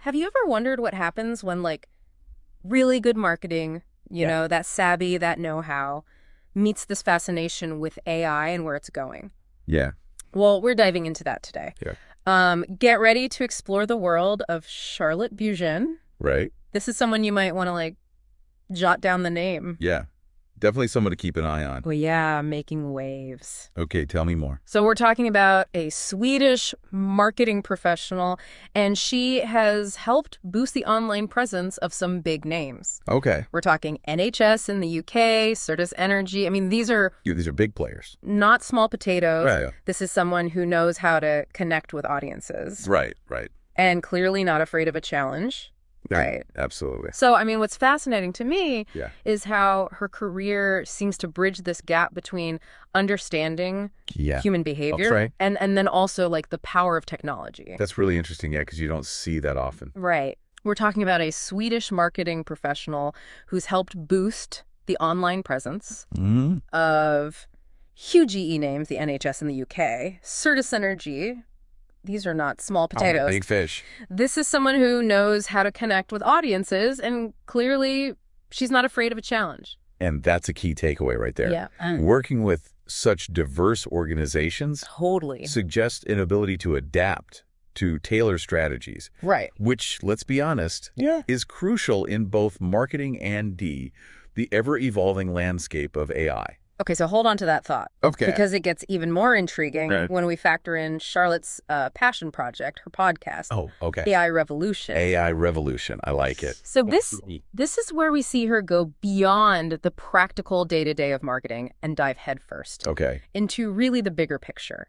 Have you ever wondered what happens when, like, really good marketing, you know, that savvy, that know-how, meets this fascination with AI and where it's going? Yeah. Well, we're diving into that today. Yeah. Get ready to explore the world of Charlotte Bjuren. Right. This is someone you might want to, like, jot down the name. Yeah. Definitely someone to keep an eye on. Well, yeah, making waves. Okay, tell me more. So we're talking about a Swedish marketing professional, and she has helped boost the online presence of some big names. Okay. We're talking NHS in the UK, Certus Energy. I mean, these are big players. not small potatoes. Right. This is someone who knows how to connect with audiences. Right. And clearly not afraid of a challenge. Right. Absolutely. So, I mean, what's fascinating to me Yeah. is how her career seems to bridge this gap between understanding human behavior That's right. and then also, like, the power of technology. That's really interesting, yeah, because you don't see that often. Right. We're talking about a Swedish marketing professional who's helped boost the online presence of huge EE names, the NHS in the UK, Certus Energy. These are not small potatoes. Big fish. This is someone who knows how to connect with audiences, and clearly she's not afraid of a challenge. And that's a key takeaway right there. Yeah. Working with such diverse organizations Totally. suggests an ability to adapt, to tailor strategies. Right. Which, let's be honest, is crucial in both marketing and the ever-evolving landscape of AI. Okay, so hold on to that thought. Okay. Because it gets even more intriguing Right. when we factor in Charlotte's passion project, her podcast, Oh, okay. AI Revolution. AI Revolution. I like it. So this is where we see her go beyond the practical day-to-day of marketing and dive headfirst Okay. into really the bigger picture.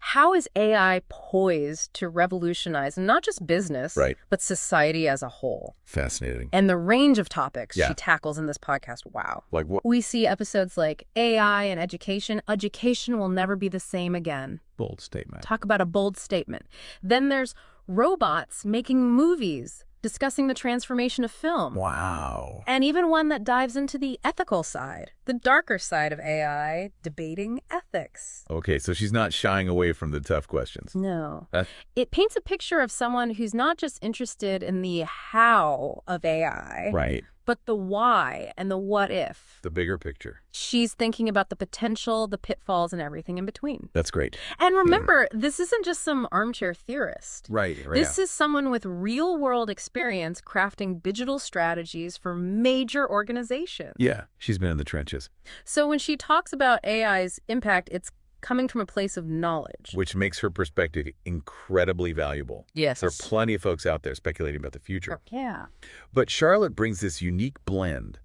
How is AI poised to revolutionize not just business, Right. but society as a whole? Fascinating. And the range of topics Yeah. she tackles in this podcast, wow. Like what? We see episodes like AI and education. Education will never be the same again. Bold statement. Talk about a bold statement. Then there's robots making movies, discussing the transformation of film. Wow. And even one that dives into the ethical side, the darker side of AI, debating ethics. Okay, so she's not shying away from the tough questions. No. Uh, It paints a picture of someone who's not just interested in the how of AI, Right. but the why and the what if. The bigger picture. She's thinking about the potential, the pitfalls, and everything in between. That's great. And remember, this isn't just some armchair theorist. Right. This is someone with real-world experience crafting digital strategies for major organizations. Yeah, she's been in the trenches. So when she talks about AI's impact, it's coming from a place of knowledge. Which makes her perspective incredibly valuable. Yes. There are plenty of folks out there speculating about the future. Yeah. But Charlotte brings this unique blend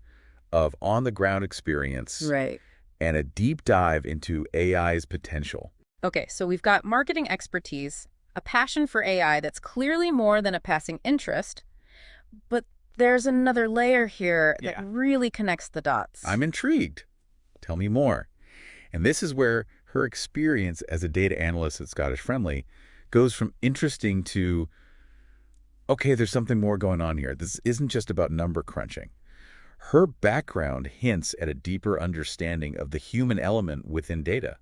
of on-the-ground experience Right. and a deep dive into AI's potential. Okay, so we've got marketing expertise, a passion for AI that's clearly more than a passing interest, but there's another layer here that really connects the dots. I'm intrigued. Tell me more. And this is where her experience as a data analyst at Scottish Friendly goes from interesting to, okay, there's something more going on here. This isn't just about number crunching. Her background hints at a deeper understanding of the human element within data.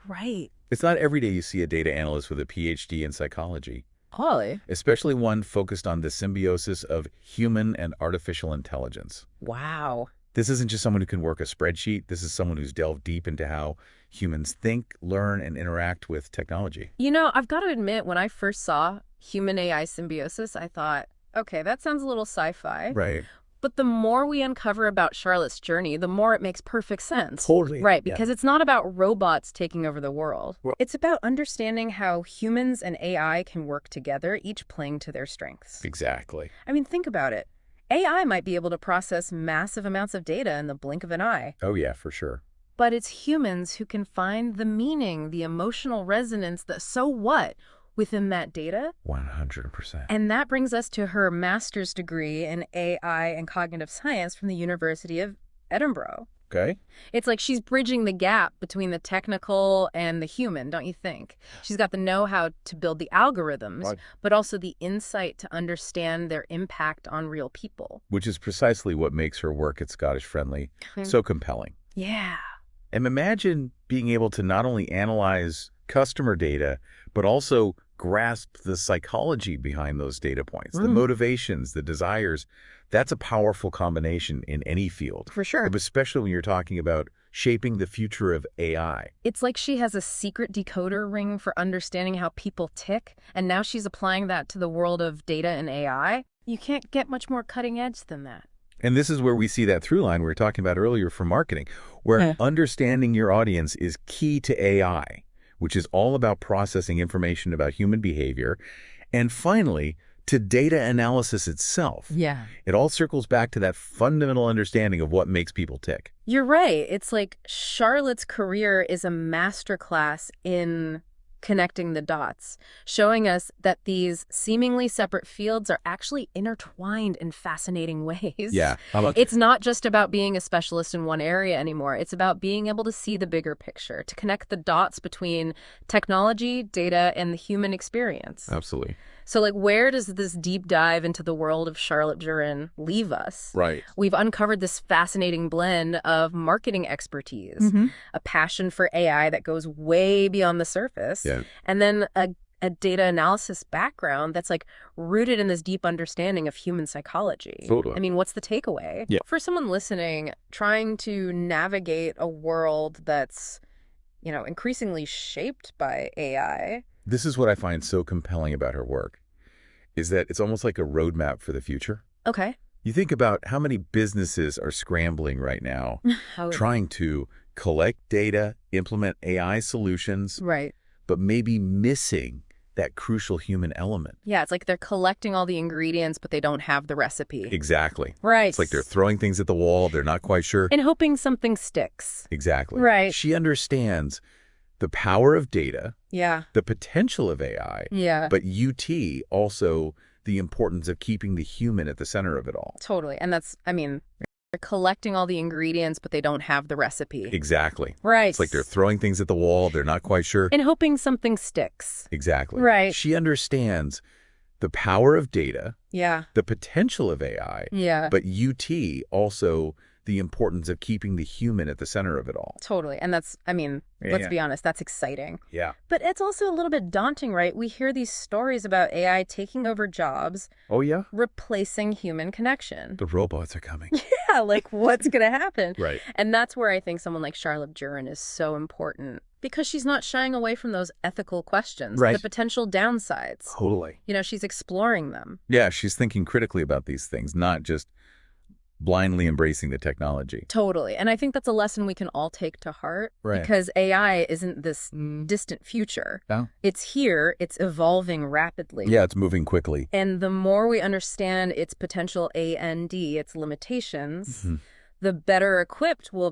Right. It's not every day you see a data analyst with a PhD in psychology, Ollie. especially one focused on the symbiosis of human and artificial intelligence. Wow. This isn't just someone who can work a spreadsheet. This is someone who's delved deep into how humans think, learn, and interact with technology. You know, I've got to admit, when I first saw human-AI symbiosis, I thought, okay, that sounds a little sci-fi. Right. But the more we uncover about Charlotte's journey, the more it makes perfect sense. Totally. Right, because it's not about robots taking over the world. It's about understanding how humans and AI can work together, each playing to their strengths. Exactly. I mean, think about it. AI might be able to process massive amounts of data in the blink of an eye. Oh, yeah, for sure. But it's humans who can find the meaning, the emotional resonance, the so what within that data. 100%. And that brings us to her master's degree in AI and cognitive science from the University of Edinburgh. Okay. It's like she's bridging the gap between the technical and the human, don't you think? She's got the know-how to build the algorithms, Right. but also the insight to understand their impact on real people. Which is precisely what makes her work at Scottish Friendly so compelling. Yeah. And imagine being able to not only analyze customer data, but also grasp the psychology behind those data points, the motivations, the desires. That's a powerful combination in any field. For sure. But especially when you're talking about shaping the future of AI. It's like she has a secret decoder ring for understanding how people tick, and now she's applying that to the world of data and AI. You can't get much more cutting edge than that. And this is where we see that through line we were talking about earlier for marketing, where understanding your audience is key to AI, which is all about processing information about human behavior. And finally, to data analysis itself. Yeah. It all circles back to that fundamental understanding of what makes people tick. You're right. It's like Charlotte's career is a masterclass in connecting the dots, showing us that these seemingly separate fields are actually intertwined in fascinating ways. Yeah. It's not just about being a specialist in one area anymore. It's about being able to see the bigger picture, to connect the dots between technology, data, and the human experience. Absolutely. So, like, where does this deep dive into the world of Charlotte Bjuren leave us? Right. We've uncovered this fascinating blend of marketing expertise, a passion for AI that goes way beyond the surface, and then a data analysis background that's, like, rooted in this deep understanding of human psychology. Totally. I mean, what's the takeaway? Yeah. For someone listening, trying to navigate a world that's, you know, increasingly shaped by AI... This is what I find so compelling about her work, is that it's almost like a roadmap for the future. Okay. You think about how many businesses are scrambling right now, trying to collect data, implement AI solutions, Right. but maybe missing that crucial human element. Yeah, it's like they're collecting all the ingredients, but they don't have the recipe. Exactly. Right. It's like they're throwing things at the wall, they're not quite sure. And hoping something sticks. Exactly. Right. She understands the power of data, Yeah. the potential of AI, Yeah. but UT also the importance of keeping the human at the center of it all. Totally. And that's, I mean, they're collecting all the ingredients, but they don't have the recipe. Exactly. Right. It's like they're throwing things at the wall, they're not quite sure. And hoping something sticks. Exactly. Right. She understands the power of data, Yeah. the potential of AI, Yeah. but UT also the importance of keeping the human at the center of it all. Totally. And that's, I mean, let's be honest, that's exciting. Yeah. But it's also a little bit daunting, right? We hear these stories about AI taking over jobs, Oh, yeah? replacing human connection. The robots are coming. Yeah, like what's going to happen? Right. And that's where I think someone like Charlotte Bjuren is so important, because she's not shying away from those ethical questions, Right. the potential downsides. Totally. You know, she's exploring them. Yeah, she's thinking critically about these things, not just blindly embracing the technology. Totally. And I think that's a lesson we can all take to heart, Right. because AI isn't this distant future. No? It's here. It's evolving rapidly. Yeah, it's moving quickly. And the more we understand its potential and its limitations, the better equipped we'll